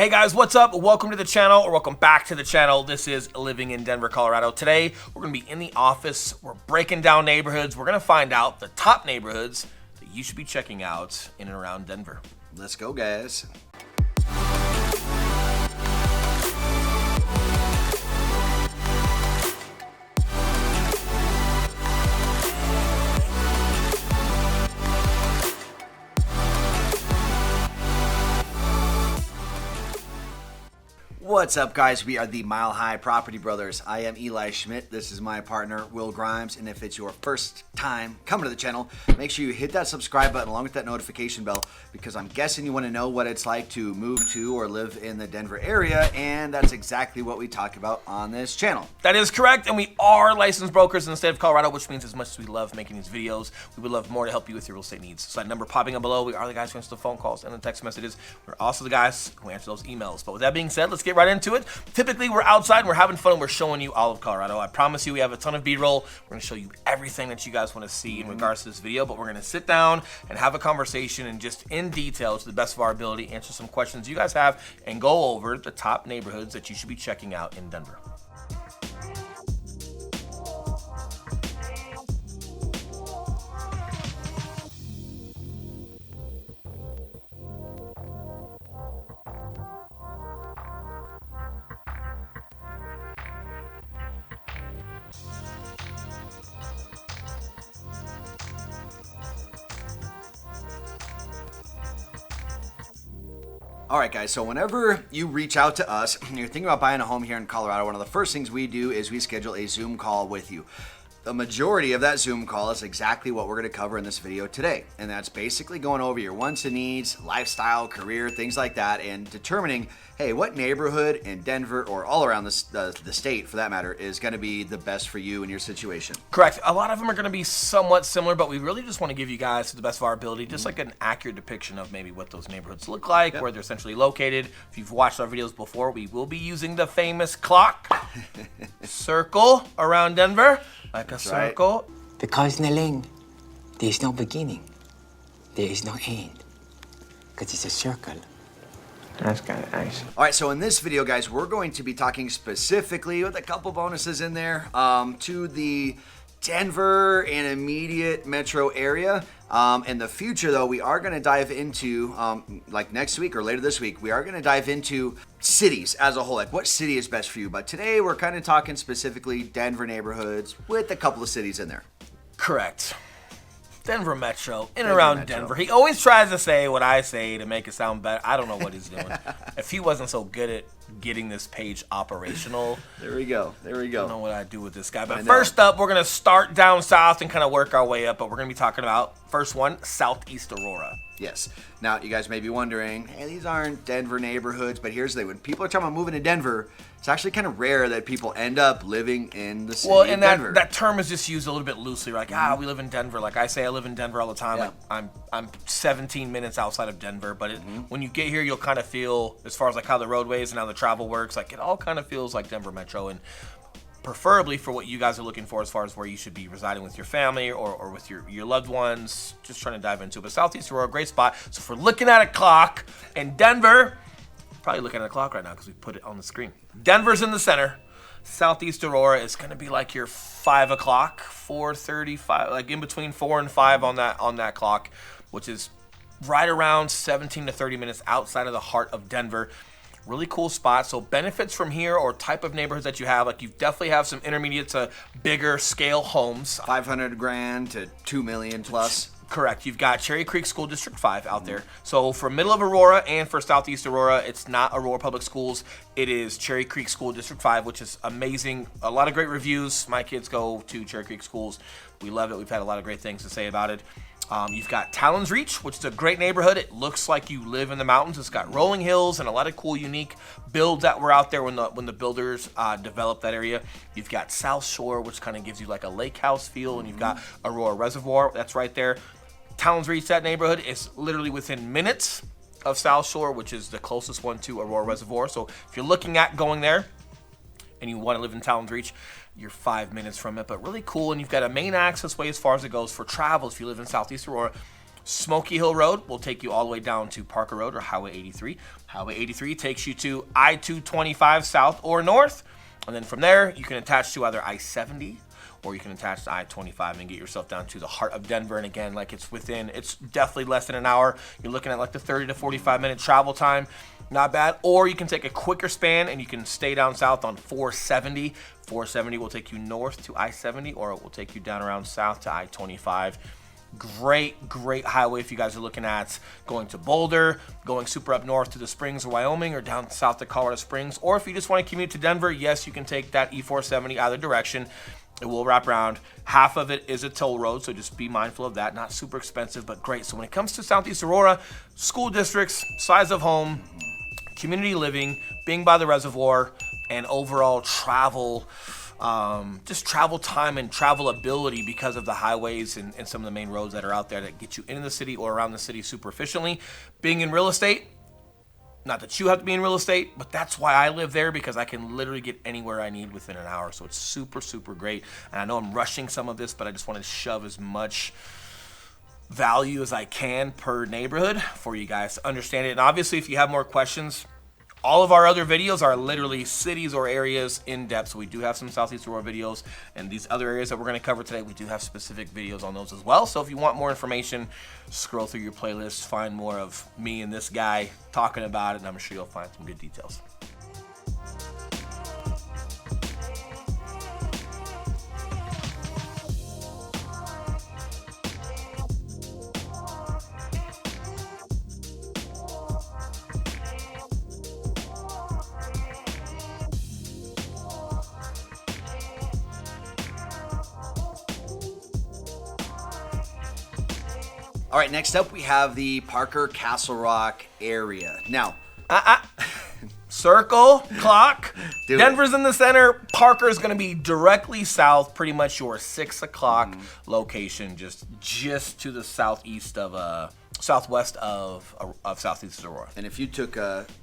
Hey guys, what's up? Welcome to the channel, or welcome back to the channel. This is Living in Denver, Colorado. Today, we're gonna be in the office. We're breaking down neighborhoods. We're gonna find out the top neighborhoods that you should be checking out in and around Denver. Let's go, guys. What's up, guys? We are the Mile High Property Brothers. I am Eli Schmidt. This is my partner, Will Grimes. And if it's your first time coming to the channel, make sure you hit that subscribe button along with that notification bell, because I'm guessing you want to know what it's like to move to or live in the Denver area. And that's exactly what we talk about on this channel. That is correct. And we are licensed brokers in the state of Colorado, which means as much as we love making these videos, we would love more to help you with your real estate needs. So that number popping up below, we are the guys who answer the phone calls and the text messages. We're also the guys who answer those emails. But with that being said, let's get right into it. Typically, we're outside, we're having fun, and we're showing you all of Colorado. I promise you, we have a ton of B-roll. We're going to show you everything that you guys want to see in regards to this video, but we're going to sit down and have a conversation and just in detail, to the best of our ability, answer some questions you guys have and go over the top neighborhoods that you should be checking out in Denver. All right, guys, so whenever you reach out to us and you're thinking about buying a home here in Colorado, one of the first things we do is we schedule a Zoom call with you. The majority of that Zoom call is exactly what we're going to cover in this video today. And that's basically going over your wants and needs, lifestyle, career, things like that, and determining, hey, what neighborhood in Denver or all around the state, for that matter, is going to be the best for you and your situation. Correct. A lot of them are going to be somewhat similar, but we really just want to give you guys, to the best of our ability, just like an accurate depiction of maybe what those neighborhoods look like, where they're essentially located. If you've watched our videos before, we will be using the famous clock circle around Denver. Like a circle. Right. Because Naling, there is no beginning. There is no end. Because it's a circle. That's kind of nice. All right, so in this video, guys, we're going to be talking specifically, with a couple bonuses in there, to the Denver and immediate metro area. In the future, though, we are going to dive into, like next week or later this week, we are going to dive into cities as a whole, like what city is best for you. But today, we're kind of talking specifically Denver neighborhoods with a couple of cities in there. Correct. Denver Metro, in and around Denver. He always tries to say what I say to make it sound better. I don't know what he's doing. If he wasn't so good at getting this page operational. There we go. There we go. I don't know what I'd do with this guy. But first up, we're going to start down south and kind of work our way up. But we're going to be talking about, first one, Southeast Aurora. Yes. Now, you guys may be wondering, hey, these aren't Denver neighborhoods, but here's the thing. When people are talking about moving to Denver, it's actually kind of rare that people end up living in the city of Denver. Well, that term is just used a little bit loosely. Like, we live in Denver. Like I say, I live in Denver all the time. Yeah. Like, I'm 17 minutes outside of Denver. But when you get here, you'll kind of feel, as far as like how the roadways and how the travel works, like it all kind of feels like Denver Metro. And preferably for what you guys are looking for as far as where you should be residing with your family or with your loved ones, just trying to dive into it. But Southeast Aurora, great spot. So if we're looking at a clock in Denver, probably looking at a clock right now because we put it on the screen. Denver's in the center. Southeast Aurora is going to be like your 5 o'clock, 4:35, like in between 4 and 5 on that clock, which is right around 17 to 30 minutes outside of the heart of Denver. Really cool spot. So benefits from here, or type of neighborhoods that you have, like you definitely have some intermediate to bigger scale homes. 500 grand to 2 million plus. Correct. You've got Cherry Creek School District 5 out there. So for middle of Aurora and for Southeast Aurora, it's not Aurora Public Schools. It is Cherry Creek School District 5, which is amazing. A lot of great reviews. My kids go to Cherry Creek Schools. We love it. We've had a lot of great things to say about it. You've got Tallinns Reach, which is a great neighborhood. It looks like you live in the mountains. It's got rolling hills and a lot of cool, unique builds that were out there when the builders developed that area. You've got South Shore, which kind of gives you like a lake house feel, and you've got Aurora Reservoir. That's right there. Tallinns Reach, that neighborhood, is literally within minutes of South Shore, which is the closest one to Aurora Reservoir. So if you're looking at going there and you want to live in Tallinns Reach, you're 5 minutes from it, but really cool. And you've got a main access way as far as it goes for travel. If you live in Southeast Aurora, Smoky Hill Road will take you all the way down to Parker Road or Highway 83. Highway 83 takes you to I-225 south or north. And then from there, you can attach to either I-70 or you can attach to I-25 and get yourself down to the heart of Denver. And again, like it's definitely less than an hour. You're looking at like the 30 to 45 minute travel time. Not bad. Or you can take a quicker span and you can stay down south on 470. 470 will take you north to I-70 or it will take you down around south to I-25. Great highway if you guys are looking at going to Boulder, going super up north to the Springs or Wyoming, or down south to Colorado Springs. Or if you just want to commute to Denver, yes, you can take that E470 either direction. It will wrap around. Half of it is a toll road, so just be mindful of that. Not super expensive, but great. So when it comes to Southeast Aurora, school districts, size of home, community living, being by the reservoir, and overall travel, just travel time and travel ability because of the highways and some of the main roads that are out there that get you into the city or around the city super efficiently. Being in real estate, not that you have to be in real estate, but that's why I live there, because I can literally get anywhere I need within an hour. So it's super great. And I know I'm rushing some of this, but I just want to shove as much value as I can per neighborhood for you guys to understand it. And obviously, if you have more questions, all of our other videos are literally cities or areas in depth. So we do have some Southeast Aurora videos, and these other areas that we're going to cover today, we do have specific videos on those as well. So if you want more information, scroll through your playlist, find more of me and this guy talking about it, and I'm sure you'll find some good details. All right, next up we have the Parker Castle Rock area. Now, circle, clock. Do Denver's in the center. Parker's going to be directly south, pretty much your 6 o'clock location, just to the southwest of Southeast Aurora. And if you took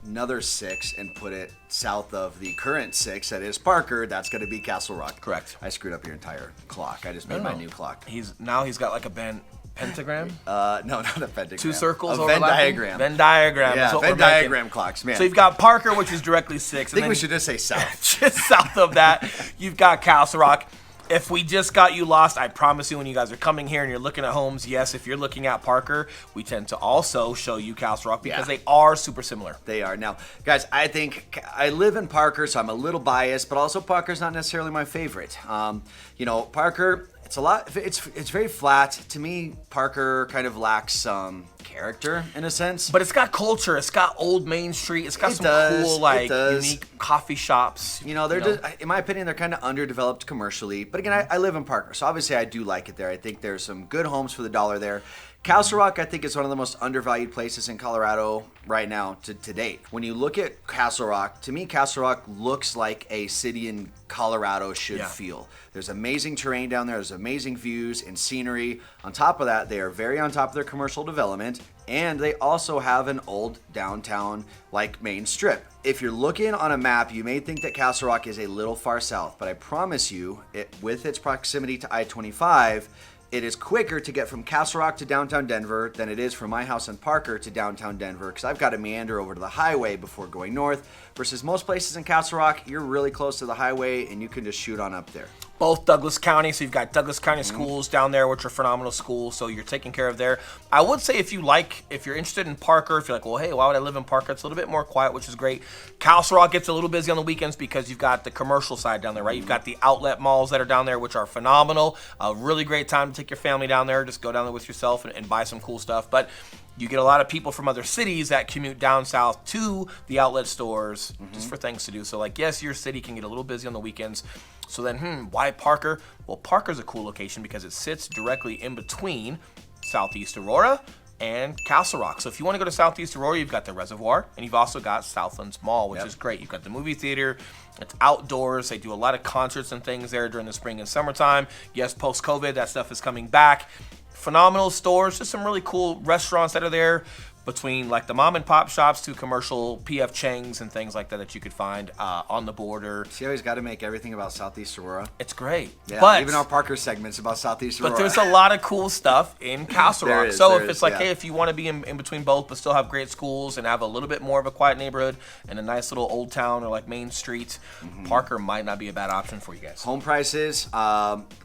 another 6 and put it south of the current 6, that is Parker, that's going to be Castle Rock. Correct. I screwed up your entire clock. I just made my new clock. He's got like a pentagram? No, not a pentagram. 2 circles a Venn diagram. Venn diagram. Yeah, Venn diagram clocks, man. So you've got Parker, which is directly 6. I think we should just say south. Just south of that, you've got Castle Rock. If we just got you lost, I promise you when you guys are coming here and you're looking at homes, yes, if you're looking at Parker, we tend to also show you Castle Rock because they are super similar. They are. Now, guys, I think I live in Parker, so I'm a little biased, but also Parker's not necessarily my favorite. Parker, it's very flat. To me, Parker kind of lacks some character in a sense. But it's got culture. It's got old Main Street. It's got cool, unique coffee shops. Just, in my opinion, they're kind of underdeveloped commercially. But again, I live in Parker, so obviously I do like it there. I think there's some good homes for the dollar there. Castle Rock, I think, is one of the most undervalued places in Colorado right now to date. When you look at Castle Rock, to me, Castle Rock looks like a city in Colorado should feel. There's amazing terrain down there. There's amazing views and scenery. On top of that, they are very on top of their commercial development, and they also have an old downtown like main strip. If you're looking on a map, you may think that Castle Rock is a little far south, but I promise you, with its proximity to I-25, it is quicker to get from Castle Rock to downtown Denver than it is from my house in Parker to downtown Denver, because I've got to meander over to the highway before going north, versus most places in Castle Rock, you're really close to the highway and you can just shoot on up there. Both Douglas County, so you've got Douglas County schools down there, which are phenomenal schools, so you're taken care of there. I would say if you're interested in Parker, if you're like, well, hey, why would I live in Parker? It's a little bit more quiet, which is great. Castle Rock gets a little busy on the weekends because you've got the commercial side down there, right? You've got the outlet malls that are down there, which are phenomenal. A really great time to take your family down there. Just go down there with yourself and buy some cool stuff. But you get a lot of people from other cities that commute down south to the outlet stores just for things to do. So, yes, your city can get a little busy on the weekends. So then, why Parker? Well, Parker's a cool location because it sits directly in between Southeast Aurora and Castle Rock. So if you want to go to Southeast Aurora, you've got the Reservoir, and you've also got Southlands Mall, which is great. You've got the movie theater. It's outdoors. They do a lot of concerts and things there during the spring and summertime. Yes, post-COVID, that stuff is coming back. Phenomenal stores, just some really cool restaurants that are there. between like the mom and pop shops to commercial PF Chang's and things like that that you could find on the border. See how he's got to make everything about Southeast Aurora? It's great. Yeah, but even our Parker segment's about Southeast Aurora. But there's a lot of cool stuff in Castle Rock. So if it's like, hey, if you want to be in between both but still have great schools and have a little bit more of a quiet neighborhood and a nice little old town or like main street, Parker might not be a bad option for you guys. Home prices,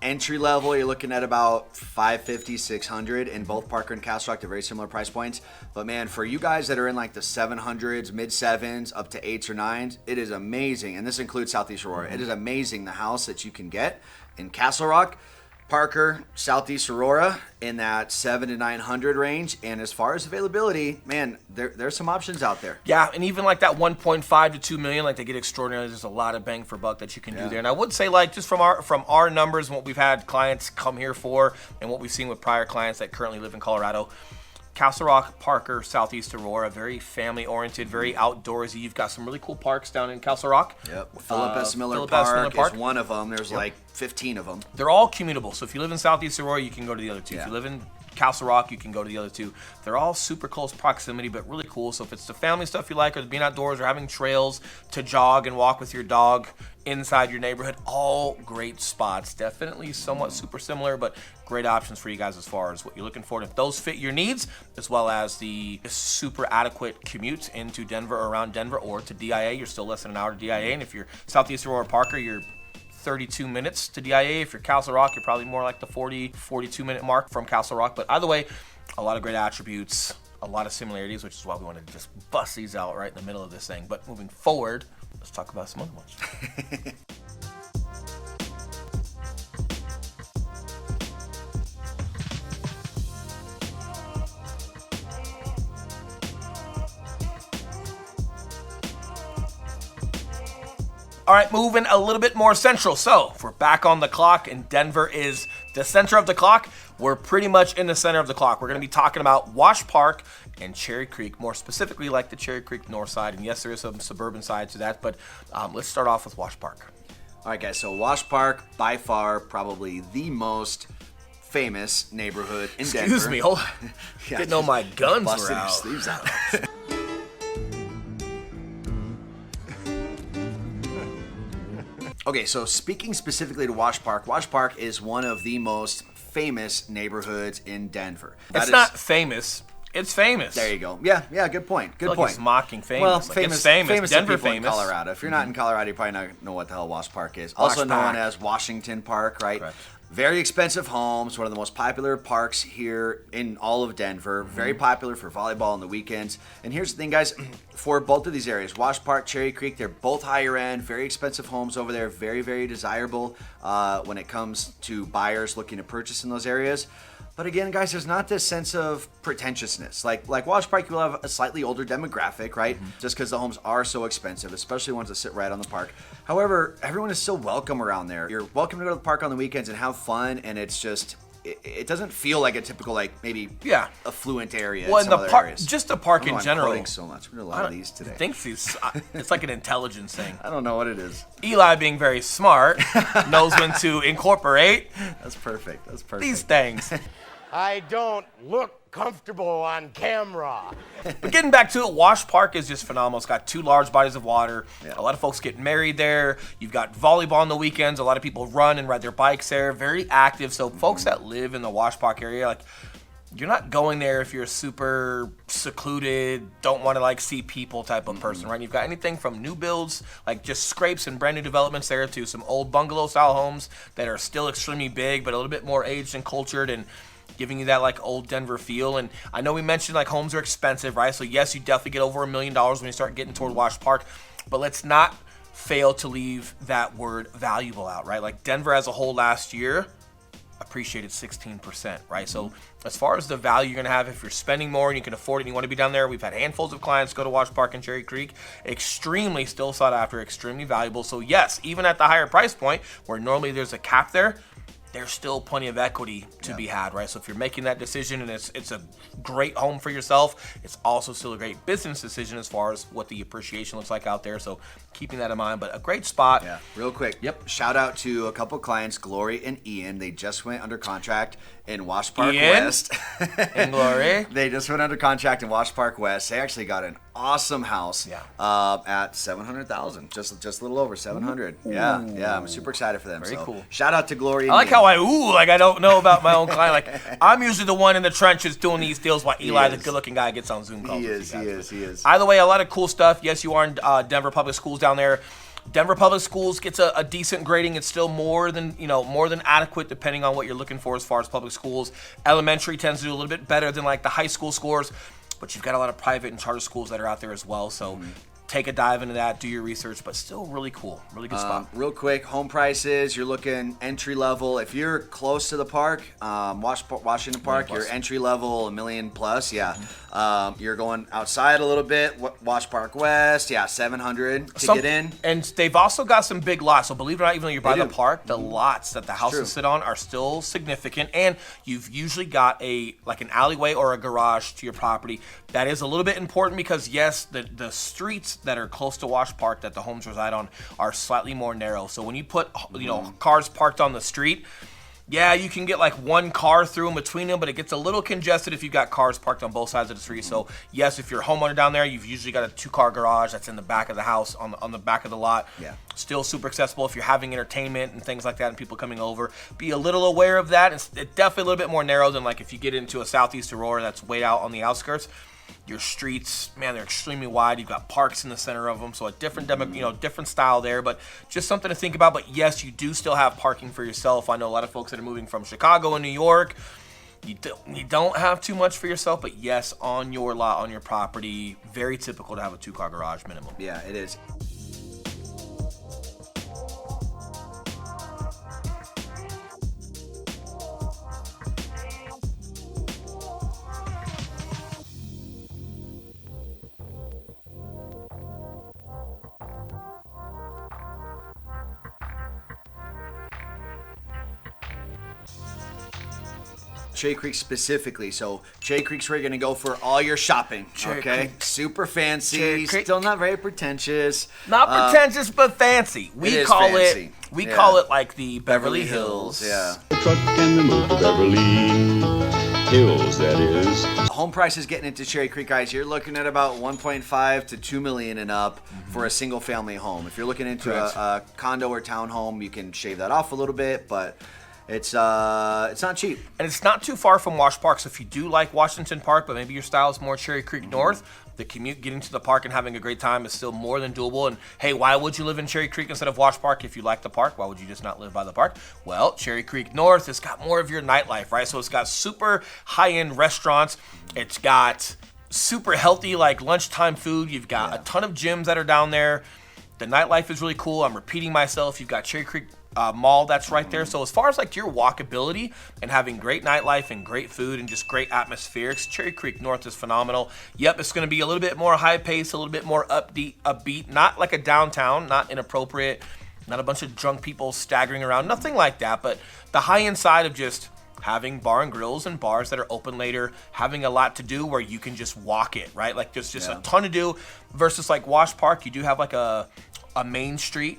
entry level, you're looking at about $550, $600 in both Parker and Castle Rock. They're very similar price points. But man, for you guys that are in like the 700s, mid 7s, up to 8s or 9s, it is amazing. And this includes Southeast Aurora. It is amazing the house that you can get in Castle Rock, Parker, Southeast Aurora in that 7 to 900 range. And as far as availability, man, there's some options out there. Yeah, and even like that 1.5 to 2 million, like they get extraordinary. There's a lot of bang for buck that you can do there. And I would say, like, just from our numbers and what we've had clients come here for and what we've seen with prior clients that currently live in Colorado, Castle Rock, Parker, Southeast Aurora, very family-oriented, very outdoorsy. You've got some really cool parks down in Castle Rock. Yep. Philip S. Miller Park is one of them. There's like 15 of them. They're all commutable. So if you live in Southeast Aurora, you can go to the other two. If you live in Castle Rock, you can go to the other two. They're all super close proximity, but really cool. So if it's the family stuff you like, or being outdoors, or having trails to jog and walk with your dog inside your neighborhood, all great spots. Definitely somewhat super similar, but great options for you guys as far as what you're looking for. And if those fit your needs, as well as the super adequate commute into Denver or around Denver or to DIA, you're still less than an hour to DIA. And if you're Southeast Aurora Parker, you're 32 minutes to DIA. If you're Castle Rock, you're probably more like the 42 minute mark from Castle Rock. But either way, a lot of great attributes, a lot of similarities, which is why we want to just bust these out right in the middle of this thing. But moving forward, let's talk about some other ones. All right, moving a little bit more central. So if we're back on the clock and Denver is the center of the clock, we're pretty much in the center of the clock. We're going to be talking about Wash Park and Cherry Creek, more specifically like the Cherry Creek north side. And yes, there is some suburban side to that, but let's start off with Wash Park. All right, guys, so Wash Park, by far, probably the most famous neighborhood in Denver. Excuse me, hold on. Didn't know my guns were out. Sleeves out. Okay, so speaking specifically to Wash Park is one of the most famous neighborhoods in Denver. It's not famous. It's famous. There you go. Yeah, good point. Good point. Like he's mocking famous. Well, like famous. Denver people famous. In Colorado. If you're not in Colorado, you probably not know what the hell Wash Park is. Also known as Washington Park, right? Correct. Very expensive homes, one of the most popular parks here in all of Denver. Very popular for volleyball on the weekends. And here's the thing, guys, for both of these areas, Wash Park, Cherry Creek, they're both higher end, very expensive homes over there, very, very desirable when it comes to buyers looking to purchase in those areas. But again, guys, there's not this sense of pretentiousness. Like Wash Park, you will have a slightly older demographic, right? Just because the homes are so expensive, especially ones that sit right on the park. However, everyone is still welcome around there. You're welcome to go to the park on the weekends and have fun, and it's just... It doesn't feel like a typical, like, maybe affluent area. Well, in some the other park, areas. just the park in I'm general. quoting so much. We're doing a lot of these today. I think it's like an intelligence thing. I don't know what it is. Eli, being very smart, knows when to incorporate. That's perfect. These things. I don't look comfortable on camera. But getting back to it, Wash Park is just phenomenal. It's got 2 large bodies of water. Yeah. A lot of folks get married there. You've got volleyball on the weekends. A lot of people run and ride their bikes there. Very active. So folks that live in the Wash Park area, like, you're not going there if you're super secluded, don't want to like see people type of person, right? You've got anything from new builds, like just scrapes and brand new developments there, to some old bungalow style homes that are still extremely big, but a little bit more aged and cultured and giving you that like old Denver feel. And I know we mentioned like homes are expensive, right? So yes, you definitely get over $1 million when you start getting toward Wash Park, but let's not fail to leave that word valuable out, right? Like Denver as a whole last year appreciated 16%, right? So as far as the value you're going to have if you're spending more and you can afford it and you want to be down there, we've had handfuls of clients go to Wash Park and Cherry Creek. Extremely still sought after, extremely valuable. So yes, even at the higher price point where normally there's a cap there, there's still plenty of equity to be had, right? So if you're making that decision and it's a great home for yourself, it's also still a great business decision as far as what the appreciation looks like out there. So keeping that in mind, but a great spot. Yeah, real quick. Yep. Shout out to a couple clients, Glory and Ian. They just went under contract in Wash Park Ian West. and Glory. They just went under contract in Wash Park West. They actually got an awesome house at $700,000, just a little over 700. Yeah, I'm super excited for them. Very cool. Shout out to Glory. I like how I don't know about my own client. Like, I'm usually the one in the trenches doing these deals while Eli, the good-looking guy, gets on Zoom calls. He is. Either way, a lot of cool stuff. Yes, you are in Denver Public Schools down there. Denver Public Schools gets a decent grading. It's still more than adequate depending on what you're looking for as far as public schools. Elementary tends to do a little bit better than like the high school scores, but you've got a lot of private and charter schools that are out there as well. So take a dive into that, do your research, but still really cool, really good spot. Real quick, home prices, you're looking entry level. If you're close to the park, Washington Park, you're entry level $1 million plus. You're going outside a little bit, Wash Park West, $700 to get in. And they've also got some big lots. So believe it or not, even though you're by the park, the lots that the houses sit on are still significant. And you've usually got an alleyway or a garage to your property. That is a little bit important because yes, the streets that are close to Wash Park that the homes reside on are slightly more narrow. So when you put cars parked on the street, you can get like one car through in between them, but it gets a little congested if you've got cars parked on both sides of the street. So yes, if you're a homeowner down there, you've usually got a 2-car garage that's in the back of the house on the back of the lot. Still super accessible if you're having entertainment and things like that and people coming over. Be a little aware of that. It's definitely a little bit more narrow than like if you get into a Southeast Aurora that's way out on the outskirts. Your streets, man, they're extremely wide. You've got parks in the center of them, so a different different style there, but just something to think about. But yes, you do still have parking for yourself. I know a lot of folks that are moving from Chicago and New York. You don't have too much for yourself, but yes, on your lot, on your property, very typical to have a 2-car garage minimum. Yeah, it is. Cherry Creek specifically. So Cherry Creek's where you're going to go for all your shopping. Cherry Creek. Super fancy. Still not very pretentious. Not pretentious, but fancy. We call it like the Beverly Hills. Yeah. Truck and we move to Beverly Hills, that is. Home prices getting into Cherry Creek, guys. You're looking at about 1.5 to 2 million and up for a single family home. If you're looking into a condo or townhome, you can shave that off a little bit, but it's not cheap. And it's not too far from Wash Park, so if you do like Washington Park, but maybe your style is more Cherry Creek North, the commute getting to the park and having a great time is still more than doable. And hey, why would you live in Cherry Creek instead of Wash Park if you like the park? Why would you just not live by the park? Well, Cherry Creek North has got more of your nightlife, right? So it's got super high-end restaurants. It's got super healthy like lunchtime food. You've got a ton of gyms that are down there. The nightlife is really cool. I'm repeating myself. You've got Cherry Creek mall that's right there. So as far as like your walkability and having great nightlife and great food and just great atmospherics, Cherry Creek North is phenomenal. Yep, it's going to be a little bit more high pace, a little bit more upbeat, not like a downtown, not inappropriate, not a bunch of drunk people staggering around, nothing like that, but the high end side of just having bar and grills and bars that are open later, having a lot to do where you can just walk it, right? Like there's just a ton to do versus like Wash Park, you do have like a main street,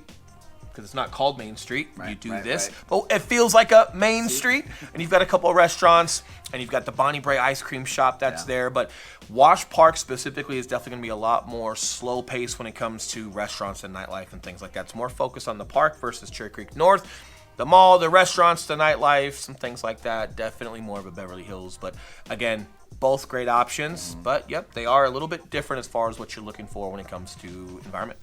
because it's not called Main Street. You do this. But it feels like a main street. And you've got a couple of restaurants, and you've got the Bonnie Bray ice cream shop that's there. But Wash Park specifically is definitely going to be a lot more slow pace when it comes to restaurants and nightlife and things like that. It's more focused on the park versus Cherry Creek North. The mall, the restaurants, the nightlife, some things like that. Definitely more of a Beverly Hills. But again, both great options. But yep, they are a little bit different as far as what you're looking for when it comes to environment.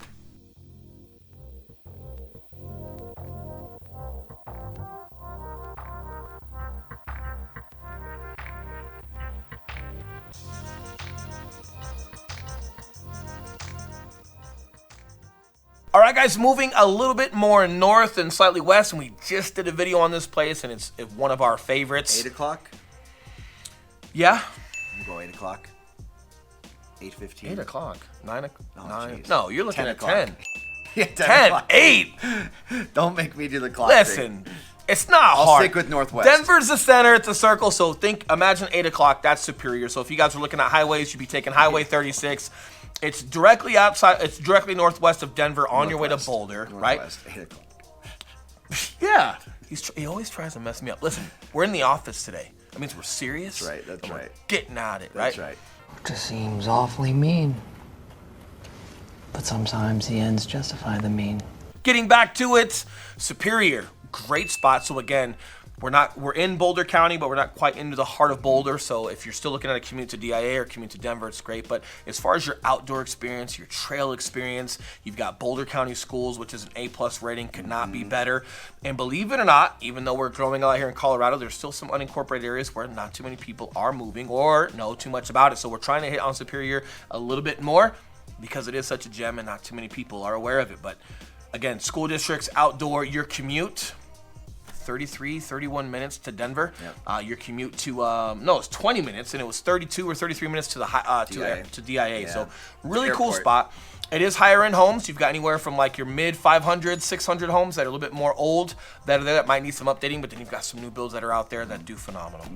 All right, guys, moving a little bit more north and slightly west, and we just did a video on this place, and it's one of our favorites. 8 o'clock? Yeah. We'll go 8 o'clock. 8:15. 8 o'clock. 9 o'clock. Oh, 9. geez. No, you're looking 10 at o'clock. 10. Yeah, 10. 8. Don't make me do the clock Listen, thing. It's not I'll hard. stick with Northwest. Denver's the center. It's a circle. So imagine 8 o'clock. That's Superior. So if you guys are looking at highways, you'd be taking Highway 36. It's directly outside. It's directly northwest of Denver on your way to Boulder, Northwest, right? 8 o'clock. Yeah. He always tries to mess me up. Listen, we're in the office today. That means we're serious. That's right. That's and we're right. getting at it, right? That's right. Just seems awfully mean. But sometimes the ends justify the mean. Getting back to it, Superior, great spot. So again, we're in Boulder County, but we're not quite into the heart of Boulder. So if you're still looking at a commute to DIA or commute to Denver, it's great. But as far as your outdoor experience, your trail experience, you've got Boulder County Schools, which is an A+ rating, could not be better. And believe it or not, even though we're growing out here in Colorado, there's still some unincorporated areas where not too many people are moving or know too much about it. So we're trying to hit on Superior a little bit more because it is such a gem and not too many people are aware of it. But again, school districts, outdoor, your commute, 31 minutes to Denver. Yep. Your commute to it's 20 minutes, and it was 32 or 33 minutes to the to DIA. Yeah. So really cool Airport. spot. It is higher end homes. You've got anywhere from like your mid 500, 600 homes that are a little bit more old that are there that might need some updating, but then you've got some new builds that are out there that do phenomenal.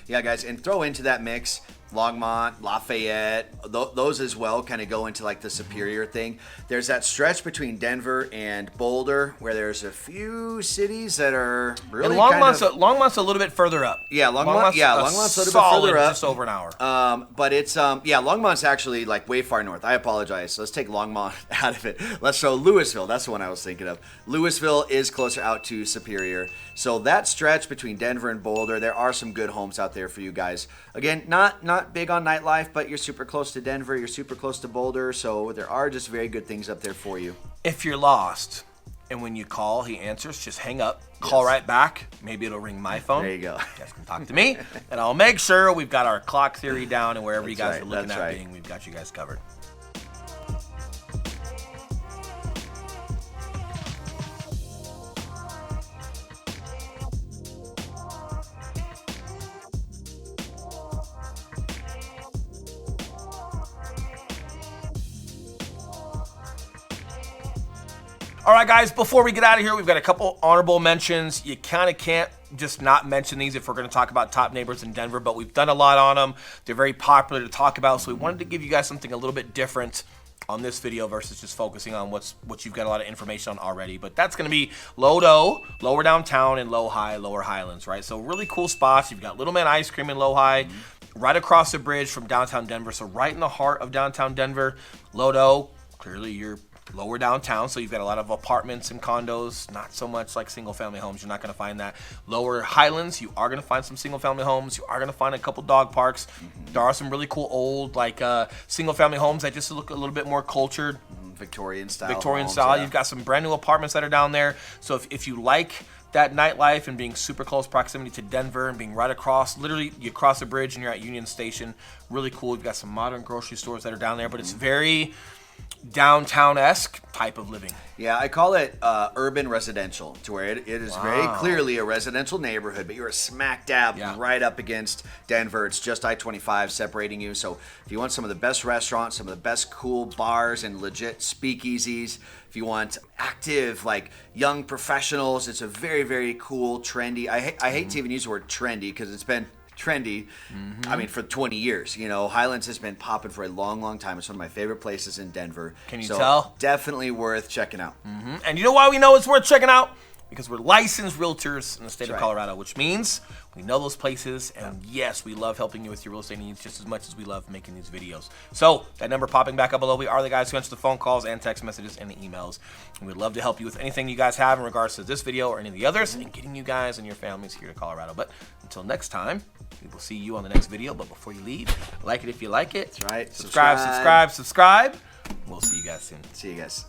Yeah, guys, and throw into that mix Longmont, Lafayette, those as well kind of go into like the Superior thing. There's that stretch between Denver and Boulder where there's a few cities that are really And kind of... Longmont's a little bit further up. Yeah, Longmont's a little bit solid, further up. just over an hour. But it's Longmont's actually like way far north. I apologize. So let's take Longmont out of it. Let's throw Louisville. That's the one I was thinking of. Louisville is closer out to Superior. So that stretch between Denver and Boulder, there are some good homes out there for you guys. Again, not big on nightlife, but you're super close to Denver. You're super close to Boulder. So there are just very good things up there for you. If you're lost and when you call, he answers, just hang up, call right back. Maybe it'll ring my phone. There you go. You guys can talk to me, and I'll make sure we've got our clock theory down, and wherever you That's guys right, are looking that's at right. being, we've got you guys covered. All right, guys, before we get out of here, we've got a couple honorable mentions. You kind of can't just not mention these if we're going to talk about top neighbors in Denver, but we've done a lot on them. They're very popular to talk about, so we wanted to give you guys something a little bit different on this video versus just focusing on what you've got a lot of information on already. But that's going to be Lodo, Lower Downtown, and Low-High, Lower Highlands, right? So really cool spots. You've got Little Man Ice Cream in Low-High, right across the bridge from downtown Denver, so right in the heart of downtown Denver. Lodo, clearly you're lower downtown, so you've got a lot of apartments and condos, not so much like single-family homes. You're not going to find that. Lower Highlands, you are going to find some single-family homes. You are going to find a couple dog parks. There are some really cool old like single-family homes that just look a little bit more cultured. Victorian style. Homes, yeah. You've got some brand new apartments that are down there. So if you like that nightlife and being super close proximity to Denver and being right across, literally you cross the bridge and you're at Union Station, really cool. You've got some modern grocery stores that are down there, but it's very downtown-esque type of living. Yeah, I call it urban residential, to where it is very clearly a residential neighborhood, but you're smack dab right up against Denver. It's just I-25 separating you. So if you want some of the best restaurants, some of the best cool bars and legit speakeasies, if you want active, like young professionals, it's a very, very cool, trendy. I hate to even use the word trendy because it's been trendy, I mean, for 20 years. You know, Highlands has been popping for a long, long time. It's one of my favorite places in Denver. Can you tell? Definitely worth checking out. And you know why we know it's worth checking out? Because we're licensed realtors in the state of right. Colorado, which means we know those places, and yes, we love helping you with your real estate needs just as much as we love making these videos. So that number popping back up below, we are the guys who answer the phone calls and text messages and the emails, and we'd love to help you with anything you guys have in regards to this video or any of the others, and getting you guys and your families here to Colorado. But until next time, we will see you on the next video. But before you leave, like it if you like it. That's right. Subscribe. We'll see you guys soon. See you guys.